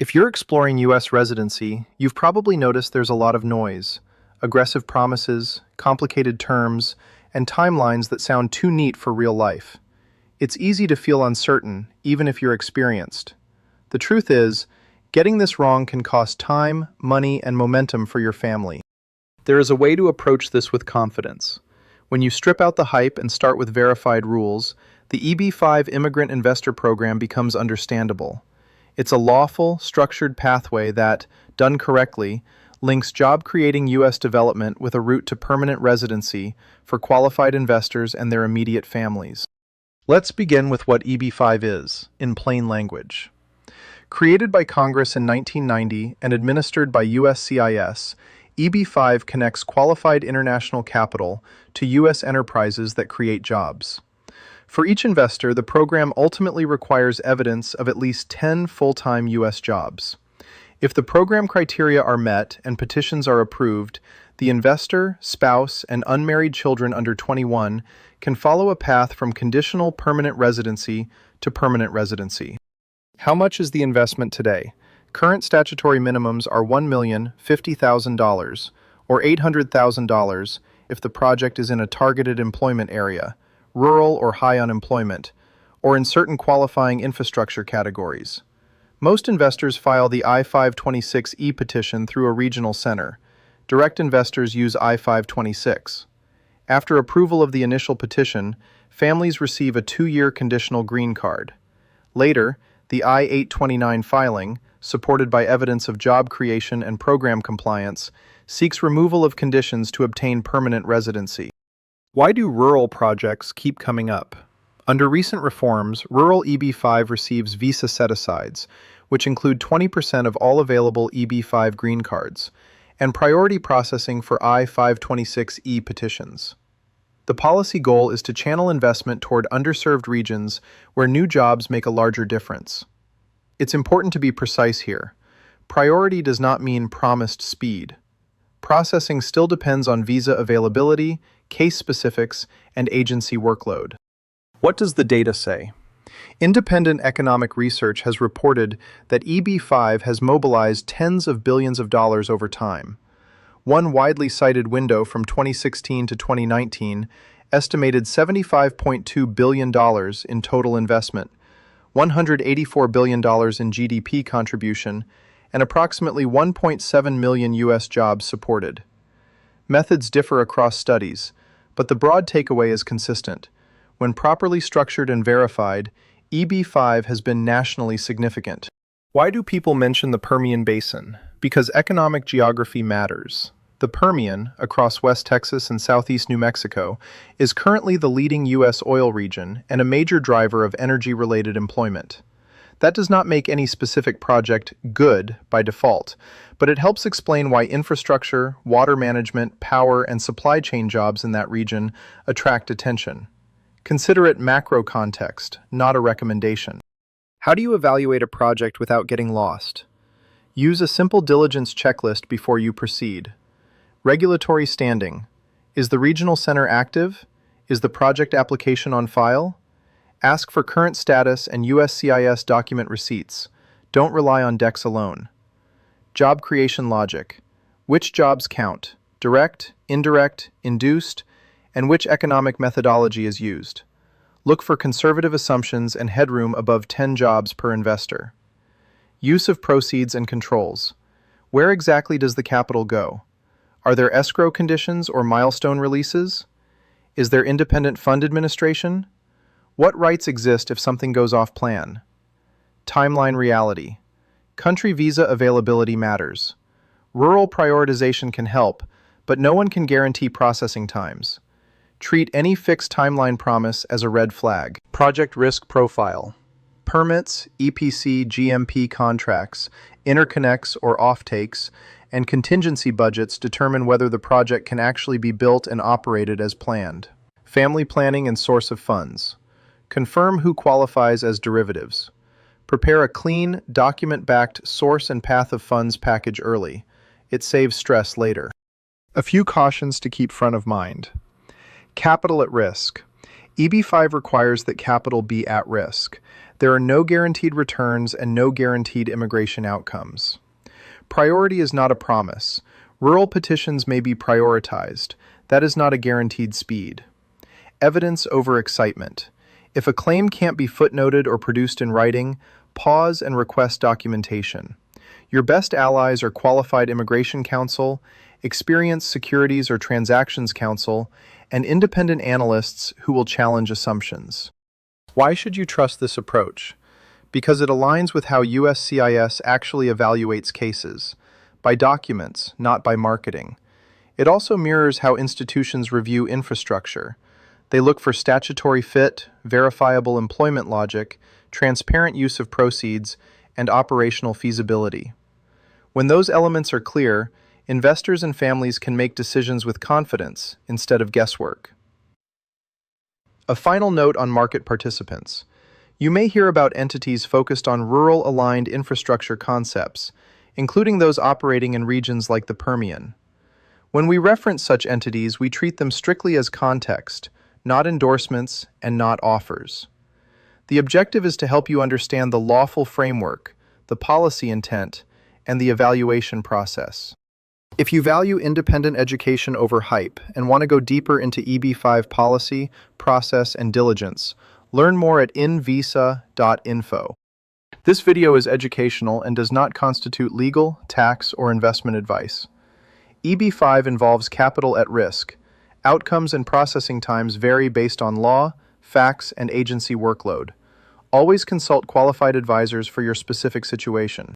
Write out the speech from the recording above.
If you're exploring U.S. residency, you've probably noticed there's a lot of noise, aggressive promises, complicated terms, and timelines that sound too neat for real life. It's easy to feel uncertain, even if you're experienced. The truth is, getting this wrong can cost time, money, and momentum for your family. There is a way to approach this with confidence. When you strip out the hype and start with verified rules, the EB-5 Immigrant Investor Program becomes understandable. It's a lawful, structured pathway that, done correctly, links job-creating U.S. development with a route to permanent residency for qualified investors and their immediate families. Let's begin with what EB-5 is, in plain language. Created by Congress in 1990 and administered by USCIS, EB-5 connects qualified international capital to U.S. enterprises that create jobs. For each investor, the program ultimately requires evidence of at least 10 full-time U.S. jobs. If the program criteria are met and petitions are approved, the investor, spouse, and unmarried children under 21 can follow a path from conditional permanent residency to permanent residency. How much is the investment today? Current statutory minimums are $1,050,000 or $800,000 if the project is in a targeted employment area, rural or high unemployment, or in certain qualifying infrastructure categories. Most investors file the I-526E petition through a regional center. Direct investors use I-526. After approval of the initial petition, families receive a 2-year conditional green card. Later, the I-829 filing, supported by evidence of job creation and program compliance, seeks removal of conditions to obtain permanent residency. Why do rural projects keep coming up? Under recent reforms, rural EB-5 receives visa set-asides, which include 20% of all available EB-5 green cards, and priority processing for I-526E petitions. The policy goal is to channel investment toward underserved regions where new jobs make a larger difference. It's important to be precise here. Priority does not mean promised speed. Processing still depends on visa availability, case specifics, and agency workload. What does the data say? Independent economic research has reported that EB-5 has mobilized tens of billions of dollars over time. One widely cited window from 2016 to 2019 estimated $75.2 billion in total investment, $184 billion in GDP contribution, and approximately 1.7 million U.S. jobs supported. Methods differ across studies, but the broad takeaway is consistent. When properly structured and verified, EB-5 has been nationally significant. Why do people mention the Permian Basin? Because economic geography matters. The Permian, across West Texas and southeast New Mexico, is currently the leading U.S. oil region and a major driver of energy-related employment. That does not make any specific project good by default, but it helps explain why infrastructure, water management, power, and supply chain jobs in that region attract attention. Consider it macro context, not a recommendation. How do you evaluate a project without getting lost? Use a simple diligence checklist before you proceed. Regulatory standing. Is the regional center active? Is the project application on file? Ask for current status and USCIS document receipts. Don't rely on DEX alone. Job creation logic. Which jobs count? Direct, indirect, induced, and which economic methodology is used? Look for conservative assumptions and headroom above 10 jobs per investor. Use of proceeds and controls. Where exactly does the capital go? Are there escrow conditions or milestone releases? Is there independent fund administration? What rights exist if something goes off plan? Timeline reality. Country visa availability matters. Rural prioritization can help, but no one can guarantee processing times. Treat any fixed timeline promise as a red flag. Project risk profile. Permits, EPC, GMP contracts, interconnects or offtakes, and contingency budgets determine whether the project can actually be built and operated as planned. Family planning and source of funds. Confirm who qualifies as derivatives. Prepare a clean, document-backed source and path of funds package early. It saves stress later. A few cautions to keep front of mind. Capital at risk. EB-5 requires that capital be at risk. There are no guaranteed returns and no guaranteed immigration outcomes. Priority is not a promise. Rural petitions may be prioritized. That is not a guaranteed speed. Evidence over excitement. If a claim can't be footnoted or produced in writing, pause and request documentation. Your best allies are qualified immigration counsel, experienced securities or transactions counsel, and independent analysts who will challenge assumptions. Why should you trust this approach? Because it aligns with how USCIS actually evaluates cases, by documents, not by marketing. It also mirrors how institutions review infrastructure. They look for statutory fit, verifiable employment logic, transparent use of proceeds, and operational feasibility. When those elements are clear, investors and families can make decisions with confidence instead of guesswork. A final note on market participants. You may hear about entities focused on rural-aligned infrastructure concepts, including those operating in regions like the Permian. When we reference such entities, we treat them strictly as context, not endorsements and not offers. The objective is to help you understand the lawful framework, the policy intent, and the evaluation process. If you value independent education over hype and want to go deeper into EB-5 policy, process, and diligence, learn more at invisa.info. This video is educational and does not constitute legal, tax, or investment advice. EB-5 involves capital at risk. Outcomes and processing times vary based on law, facts, and agency workload. Always consult qualified advisors for your specific situation.